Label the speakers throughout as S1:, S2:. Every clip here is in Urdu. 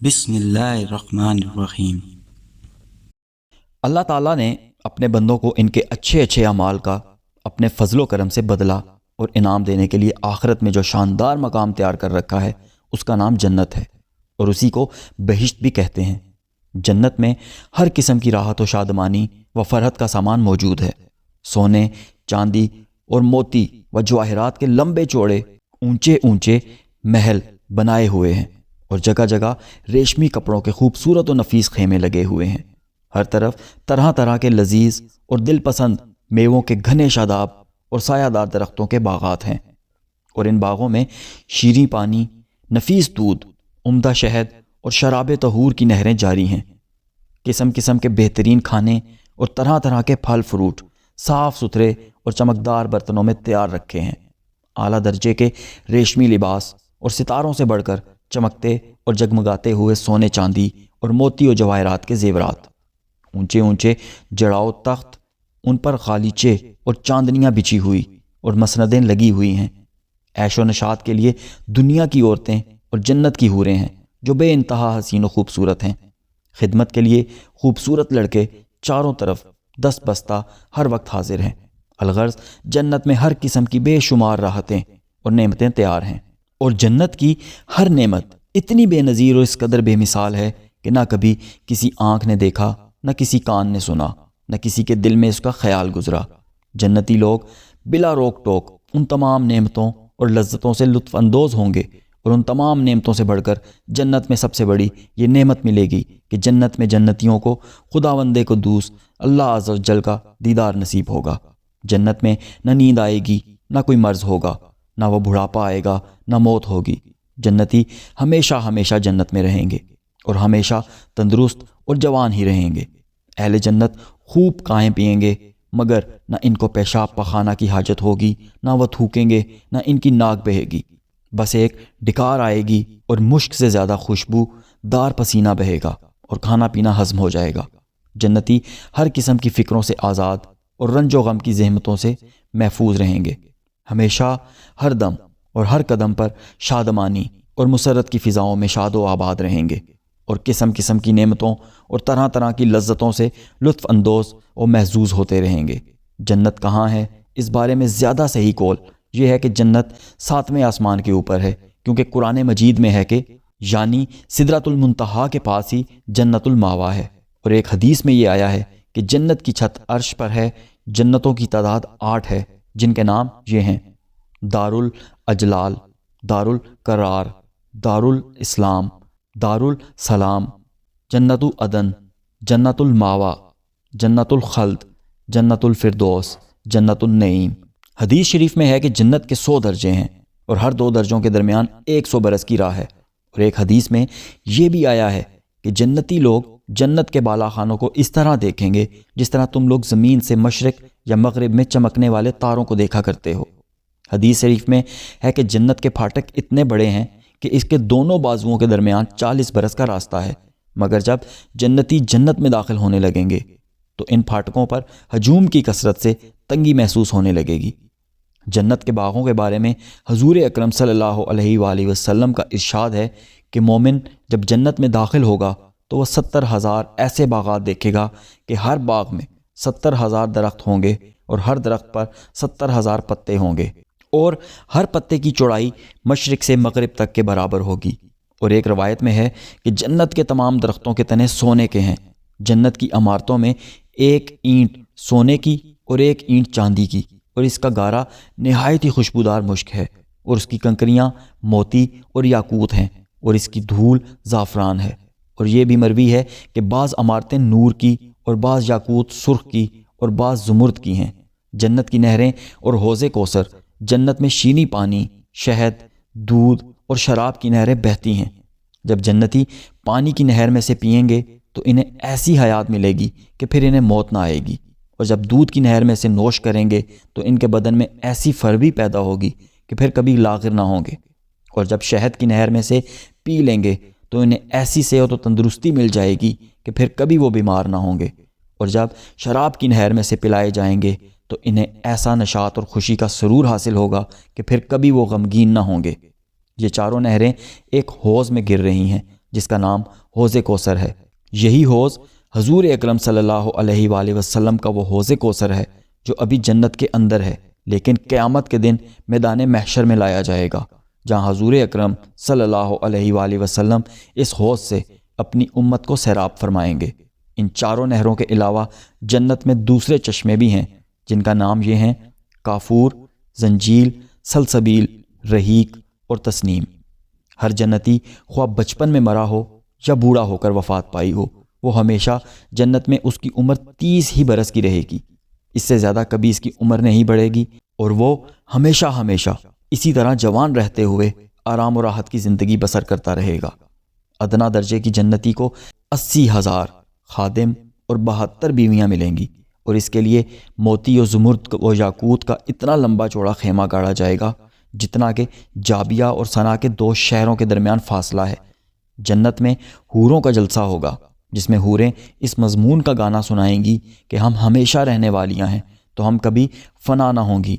S1: بسم اللہ الرحمن الرحیم۔
S2: اللہ تعالیٰ نے اپنے بندوں کو ان کے اچھے اچھے اعمال کا اپنے فضل و کرم سے بدلہ اور انعام دینے کے لیے آخرت میں جو شاندار مقام تیار کر رکھا ہے اس کا نام جنت ہے، اور اسی کو بہشت بھی کہتے ہیں۔ جنت میں ہر قسم کی راحت و شادمانی و فرحت کا سامان موجود ہے۔ سونے، چاندی اور موتی و جواہرات کے لمبے چوڑے اونچے اونچے محل بنائے ہوئے ہیں، اور جگہ جگہ ریشمی کپڑوں کے خوبصورت و نفیس خیمے لگے ہوئے ہیں۔ ہر طرف طرح طرح کے لذیذ اور دل پسند میووں کے گھنے شاداب اور سایہ دار درختوں کے باغات ہیں، اور ان باغوں میں شیریں پانی، نفیس دودھ، عمدہ شہد اور شراب طہور کی نہریں جاری ہیں۔ قسم قسم کے بہترین کھانے اور طرح طرح کے پھل فروٹ صاف ستھرے اور چمکدار برتنوں میں تیار رکھے ہیں۔ اعلیٰ درجے کے ریشمی لباس اور ستاروں سے بڑھ کر چمکتے اور جگمگاتے ہوئے سونے چاندی اور موتی و جواہرات کے زیورات، اونچے اونچے جڑاؤ تخت، ان پر غالیچے اور چاندنیاں بچھی ہوئی اور مسندیں لگی ہوئی ہیں۔ عیش و نشاط کے لیے دنیا کی عورتیں اور جنت کی حوریں ہیں جو بے انتہا حسین و خوبصورت ہیں۔ خدمت کے لیے خوبصورت لڑکے چاروں طرف دست بستہ ہر وقت حاضر ہیں۔ الغرض جنت میں ہر قسم کی بے شمار راحتیں اور نعمتیں تیار ہیں، اور جنت کی ہر نعمت اتنی بے نظیر اور اس قدر بے مثال ہے کہ نہ کبھی کسی آنکھ نے دیکھا، نہ کسی کان نے سنا، نہ کسی کے دل میں اس کا خیال گزرا۔ جنتی لوگ بلا روک ٹوک ان تمام نعمتوں اور لذتوں سے لطف اندوز ہوں گے، اور ان تمام نعمتوں سے بڑھ کر جنت میں سب سے بڑی یہ نعمت ملے گی کہ جنت میں جنتیوں کو خداوند قدوس اللہ عز و جل کا دیدار نصیب ہوگا۔ جنت میں نہ نیند آئے گی، نہ کوئی مرض ہوگا، نہ وہ بڑھاپا آئے گا، نہ موت ہوگی۔ جنتی ہمیشہ ہمیشہ جنت میں رہیں گے اور ہمیشہ تندرست اور جوان ہی رہیں گے۔ اہل جنت خوب کھائیں پئیں گے، مگر نہ ان کو پیشاب پخانہ کی حاجت ہوگی، نہ وہ تھوکیں گے، نہ ان کی ناک بہے گی۔ بس ایک ڈکار آئے گی اور مشک سے زیادہ خوشبو دار پسینہ بہے گا اور کھانا پینا ہضم ہو جائے گا۔ جنتی ہر قسم کی فکروں سے آزاد اور رنج و غم کی زحمتوں سے محفوظ رہیں گے۔ ہمیشہ ہر دم اور ہر قدم پر شادمانی اور مسرت کی فضاؤں میں شاد و آباد رہیں گے، اور قسم قسم کی نعمتوں اور طرح طرح کی لذتوں سے لطف اندوز اور محظوظ ہوتے رہیں گے۔ جنت کہاں ہے، اس بارے میں زیادہ صحیح قول یہ ہے کہ جنت 7ویں آسمان کے اوپر ہے، کیونکہ قرآن مجید میں ہے کہ یعنی سدرۃ المنتہا کے پاس ہی جنت الماوا ہے، اور ایک حدیث میں یہ آیا ہے کہ جنت کی چھت عرش پر ہے۔ جنتوں کی تعداد 8 ہے، جن کے نام یہ ہیں: دار الاجلال، دار القرار، دار الاسلام، دار السلام، جنت عدن، جنت الماوا، جنت الخلد، جنت الفردوس، جنت النعیم۔ حدیث شریف میں ہے کہ جنت کے 100 درجے ہیں، اور ہر 2 درجوں کے درمیان 100 برس کی راہ ہے۔ اور ایک حدیث میں یہ بھی آیا ہے کہ جنتی لوگ جنت کے بالا خانوں کو اس طرح دیکھیں گے جس طرح تم لوگ زمین سے مشرق یا مغرب میں چمکنے والے تاروں کو دیکھا کرتے ہو۔ حدیث شریف میں ہے کہ جنت کے پھاٹک اتنے بڑے ہیں کہ اس کے دونوں بازوؤں کے درمیان 40 برس کا راستہ ہے، مگر جب جنتی جنت میں داخل ہونے لگیں گے تو ان پھاٹکوں پر ہجوم کی کثرت سے تنگی محسوس ہونے لگے گی۔ جنت کے باغوں کے بارے میں حضور اکرم صلی اللہ علیہ وآلہ وسلم کا ارشاد ہے کہ مومن جب جنت میں داخل ہوگا تو وہ 70,000 ایسے باغات دیکھے گا کہ ہر باغ میں 70,000 درخت ہوں گے، اور ہر درخت پر 70,000 پتے ہوں گے، اور ہر پتے کی چوڑائی مشرق سے مغرب تک کے برابر ہوگی۔ اور ایک روایت میں ہے کہ جنت کے تمام درختوں کے تنے سونے کے ہیں۔ جنت کی عمارتوں میں 1 اینٹ سونے کی اور 1 اینٹ چاندی کی، اور اس کا گارا نہایت ہی خوشبودار مشک ہے، اور اس کی کنکریاں موتی اور یاقوت ہیں، اور اس کی دھول زعفران ہے۔ اور یہ بھی مروی ہے کہ بعض عمارتیں نور کی اور بعض یاقوت سرخ کی اور بعض زمرد کی ہیں۔ جنت کی نہریں اور حوض کوثر، جنت میں شینی پانی، شہد، دودھ اور شراب کی نہریں بہتی ہیں۔ جب جنتی پانی کی نہر میں سے پئیں گے تو انہیں ایسی حیات ملے گی کہ پھر انہیں موت نہ آئے گی، اور جب دودھ کی نہر میں سے نوش کریں گے تو ان کے بدن میں ایسی فربی پیدا ہوگی کہ پھر کبھی لاغر نہ ہوں گے، اور جب شہد کی نہر میں سے پی لیں گے تو انہیں ایسی صحت و تندرستی مل جائے گی کہ پھر کبھی وہ بیمار نہ ہوں گے، اور جب شراب کی نہر میں سے پلائے جائیں گے تو انہیں ایسا نشاط اور خوشی کا سرور حاصل ہوگا کہ پھر کبھی وہ غمگین نہ ہوں گے۔ یہ چاروں نہریں ایک حوض میں گر رہی ہیں جس کا نام حوض کوثر ہے۔ یہی حوض حضور اکرم صلی اللہ علیہ وآلہ وسلم کا وہ حوض کوثر ہے جو ابھی جنت کے اندر ہے، لیکن قیامت کے دن میدان محشر میں لایا جائے گا، جہاں حضور اکرم صلی اللہ علیہ وآلہ وسلم اس حوض سے اپنی امت کو سیراب فرمائیں گے۔ ان چاروں نہروں کے علاوہ جنت میں دوسرے چشمے بھی ہیں جن کا نام یہ ہیں کافور، زنجیل، سلسبیل، رحیق اور تسنیم۔ ہر جنتی خواہ بچپن میں مرا ہو یا بوڑھا ہو کر وفات پائی ہو، وہ ہمیشہ جنت میں اس کی عمر 30 ہی برس کی رہے گی، اس سے زیادہ کبھی اس کی عمر نہیں بڑھے گی، اور وہ ہمیشہ ہمیشہ اسی طرح جوان رہتے ہوئے آرام و راحت کی زندگی بسر کرتا رہے گا۔ ادنا درجے کی جنتی کو 80,000 خادم اور 72 بیویاں ملیں گی، اور اس کے لیے موتی و زمرد و یاقوت کا اتنا لمبا چوڑا خیمہ گاڑا جائے گا جتنا کہ جابیہ اور صنعا کے 2 شہروں کے درمیان فاصلہ ہے۔ جنت میں حوروں کا جلسہ ہوگا جس میں حوریں اس مضمون کا گانا سنائیں گی کہ ہم ہمیشہ رہنے والیاں ہیں تو ہم کبھی فنا نہ ہوں گی،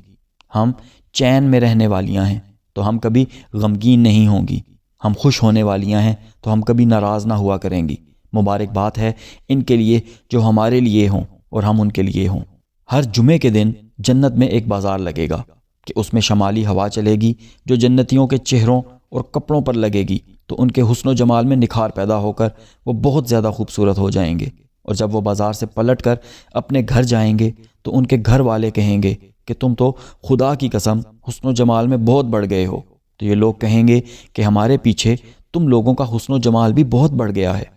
S2: ہم چین میں رہنے والیاں ہیں تو ہم کبھی غمگین نہیں ہوں گی، ہم خوش ہونے والیاں ہیں تو ہم کبھی ناراض نہ ہوا کریں گی۔ مبارکباد ہے ان کے لیے جو ہمارے لیے ہوں اور ہم ان کے لیے ہوں۔ ہر جمعے کے دن جنت میں ایک بازار لگے گا کہ اس میں شمالی ہوا چلے گی جو جنتیوں کے چہروں اور کپڑوں پر لگے گی تو ان کے حسن و جمال میں نکھار پیدا ہو کر وہ بہت زیادہ خوبصورت ہو جائیں گے، اور جب وہ بازار سے پلٹ کر اپنے گھر جائیں گے تو ان کے گھر والے کہیں گے کہ تم تو خدا کی قسم حسن و جمال میں بہت بڑھ گئے ہو، تو یہ لوگ کہیں گے کہ ہمارے پیچھے تم لوگوں کا حسن و جمال بھی بہت بڑھ گیا ہے۔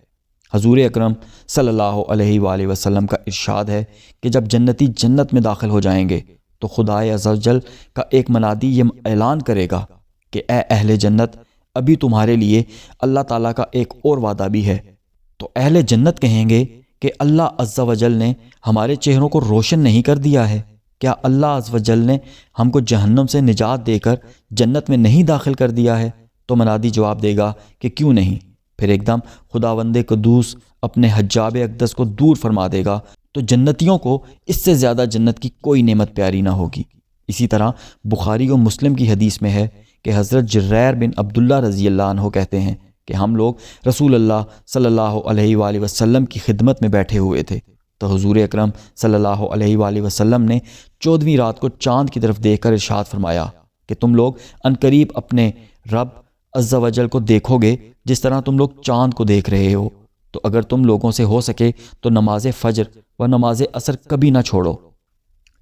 S2: حضور اکرم صلی اللہ علیہ وآلہ وسلم کا ارشاد ہے کہ جب جنتی جنت میں داخل ہو جائیں گے تو خدائے عز و جل کا ایک منادی یہ اعلان کرے گا کہ اے اہل جنت، ابھی تمہارے لیے اللہ تعالیٰ کا ایک اور وعدہ بھی ہے۔ تو اہل جنت کہیں گے کہ اللہ عز و جل نے ہمارے چہروں کو روشن نہیں کر دیا ہے؟ کیا اللہ عز و جل نے ہم کو جہنم سے نجات دے کر جنت میں نہیں داخل کر دیا ہے؟ تو منادی جواب دے گا کہ کیوں نہیں۔ پھر ایک دم خداوند قدوس اپنے حجاب اقدس کو دور فرما دے گا تو جنتیوں کو اس سے زیادہ جنت کی کوئی نعمت پیاری نہ ہوگی۔ اسی طرح بخاری و مسلم کی حدیث میں ہے کہ حضرت جریر بن عبداللہ رضی اللہ عنہ کہتے ہیں کہ ہم لوگ رسول اللہ صلی اللہ علیہ وآلہ وسلم کی خدمت میں بیٹھے ہوئے تھے تو حضور اکرم صلی اللہ علیہ وآلہ وسلم نے 14ویں رات کو چاند کی طرف دیکھ کر ارشاد فرمایا کہ تم لوگ عنقریب اپنے رب عز و جل کو دیکھو گے جس طرح تم لوگ چاند کو دیکھ رہے ہو، تو اگر تم لوگوں سے ہو سکے تو نماز فجر و نماز عصر کبھی نہ چھوڑو۔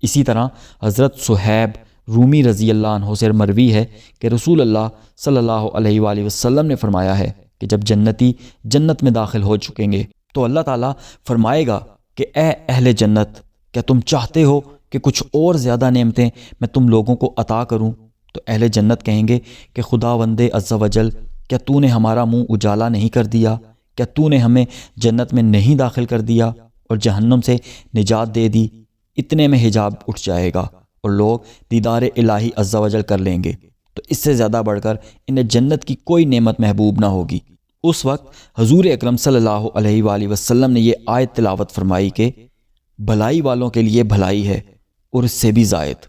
S2: اسی طرح حضرت صہیب رومی رضی اللہ عنہ سے مروی ہے کہ رسول اللہ صلی اللہ علیہ وآلہ وسلم نے فرمایا ہے کہ جب جنتی جنت میں داخل ہو چکیں گے تو اللہ تعالیٰ فرمائے گا کہ اے اہل جنت، کیا تم چاہتے ہو کہ کچھ اور زیادہ نعمتیں میں تم لوگوں کو عطا کروں؟ تو اہل جنت کہیں گے کہ خداوند عز و جل، کیا تو نے ہمارا منہ اجالا نہیں کر دیا؟ کیا تو نے ہمیں جنت میں نہیں داخل کر دیا اور جہنم سے نجات دے دی؟ اتنے میں حجاب اٹھ جائے گا اور لوگ دیدار الہی عز و جل کر لیں گے، تو اس سے زیادہ بڑھ کر انہیں جنت کی کوئی نعمت محبوب نہ ہوگی۔ اس وقت حضور اکرم صلی اللہ علیہ وآلہ وسلم نے یہ آیت تلاوت فرمائی کہ بھلائی والوں کے لیے بھلائی ہے اور اس سے بھی زائد۔